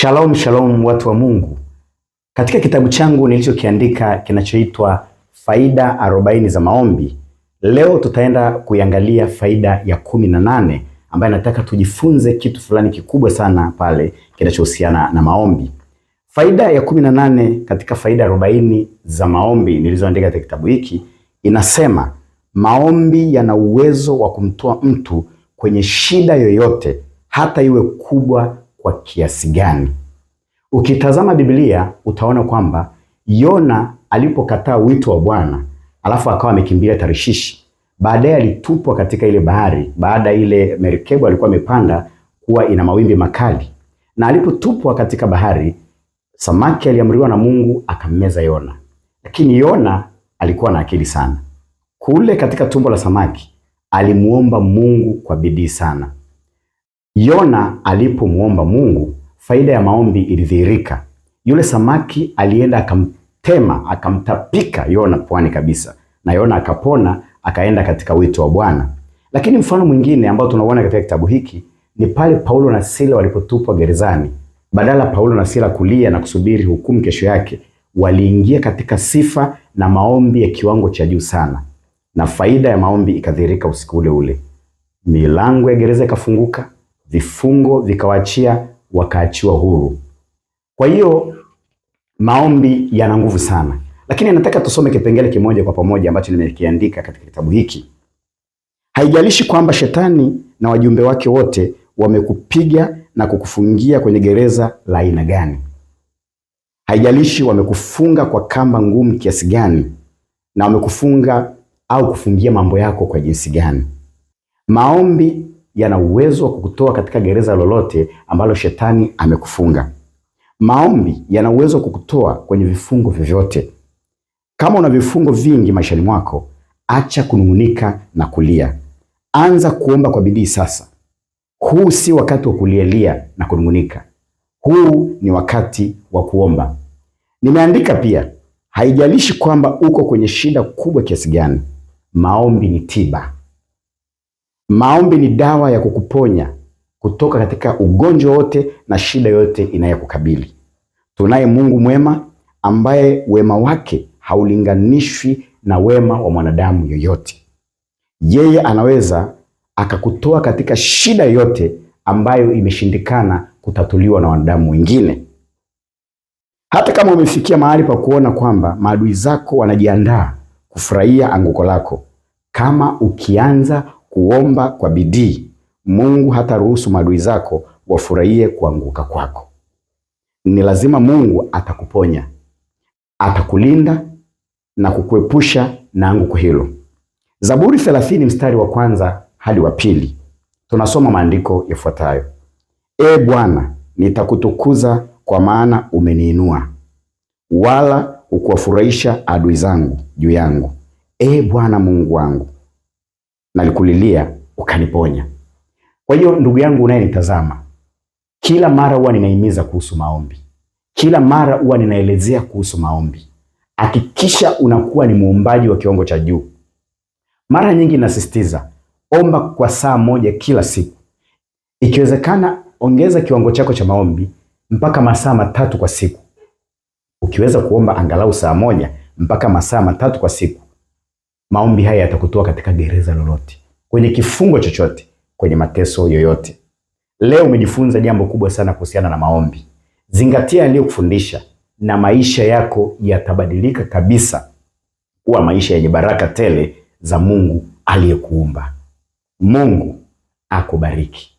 Shalom shalom watu wa Mungu. Katika kitabu changu nilichokiandika kinachoitwa Faida 40 za Maombi, leo tutaenda kuiangalia faida ya 18 ambayo nataka tujifunze kitu fulani kikubwa sana pale kinachohusiana na maombi. Faida ya 18 katika faida 40 za maombi nilizoandika katika kitabu hiki inasema maombi yana uwezo wa kumtoa mtu kwenye shida yoyote hata iwe kubwa kwa kiasi gani. Ukitazama Biblia utaona kwamba Yona alipokataa wito wa Bwana alafu akawa amekimbia Tarishishi, baadaye alitupwa katika ile bahari baada ile merikebu alikuwa amepanda kuwa ina mawimbi makali, na alipotupwa katika bahari samaki aliamriwa na Mungu akammeza Yona. Lakini Yona alikuwa na akili sana. Kule katika tumbo la samaki alimuomba Mungu kwa bidii sana. Yona alipomuomba Mungu, faida ya maombi ilidhihirika. Yule samaki alienda akamtema, akamtapika Yona pwani kabisa, na Yona akapona, akaenda katika wito wa Bwana. Lakini mfano mwingine ambao tunauona katika kitabu hiki ni pale Paulo na Sila walipotupwa gerezani. Badala Paulo na Sila kulia na kusubiri hukumu kesho yake, waliingia katika sifa na maombi ya kiwango cha juu sana, na faida ya maombi ikadhihirika usiku ule ule. Milango ya gereza ikafunguka, vifungo vikawaachia, wakaachiwa huru. Kwa hiyo maombi yana nguvu sana. Lakini nataka tusome kipengele kimoja kwa pamoja ambacho nimekiandika katika kitabu hiki. Haijalishi kwamba shetani na wajumbe wake wote wamekupiga na kukufungia kwenye gereza la aina gani. Haijalishi wamekufunga kwa kamba ngumu kiasi gani, na wamekufunga au kufungia mambo yako kwa jinsi gani. Maombi yana uwezo wa kukutoa katika gereza lolote ambalo shetani amekufunga. Maombi yana uwezo wa kukutoa kwenye vifungo vyovyote. Kama una vifungo vingi maishani mwako, acha kunung'unika na kulia. Anza kuomba kwa bidii sasa. Huu si wakati wa kulialia na kunung'unika. Huu ni wakati wa kuomba. Nimeandika pia, haijalishi kwamba uko kwenye shida kubwa kiasi gani, maombi ni tiba. Maombi ni dawa ya kukuponya kutoka katika ugonjwa wote na shida yote inayokukabili. Tunaye Mungu mwema ambaye wema wake haulinganishwi na wema wa mwanadamu yoyote. Yeye anaweza akakutoa katika shida yote ambayo imeshindikana kutatuliwa na wanadamu wengine. Hata kama umefikia mahali pa kuona kwamba maadui zako wanajiandaa kufurahia anguko lako, kama ukianza kuomba kwa bidii, Mungu hataruhusu maadui zako wafurahie kuanguka kwako. Ni lazima Mungu atakuponya, atakulinda na kukuepusha na anguko hilo. Zaburi 30 mstari wa 1 hadi wa 2 tunasoma maandiko yafuatayo. Ee Bwana, nitakutukuza kwa maana umeniinua, wala ukuwafurahisha adui zangu juu yangu. Ee Bwana Mungu wangu, nalikulilia ukaniponya. Kwa hiyo ndugu yangu unayenitazama, kila mara huwa ninahimiza kuhusu maombi. Kila mara huwa ninaelezea kuhusu maombi. Hakikisha unakuwa ni muombaji wa kiwango cha juu. Mara nyingi nasisitiza, omba kwa saa moja kila siku. Ikiwezekana, ongeza kiwango chako cha maombi mpaka masaa 3 kwa siku. Ukiweza kuomba angalau saa moja mpaka masaa 3 kwa siku, maombi haya yatakutoa katika gereza lolote, kwenye kifungo chochote, kwenye mateso yoyote. Leo umejifunza jambo kubwa sana kuhusiana na maombi. Zingatia aliyokufundisha na maisha yako yatabadilika kabisa kuwa maisha yenye baraka tele za Mungu aliyekuumba. Mungu akubariki.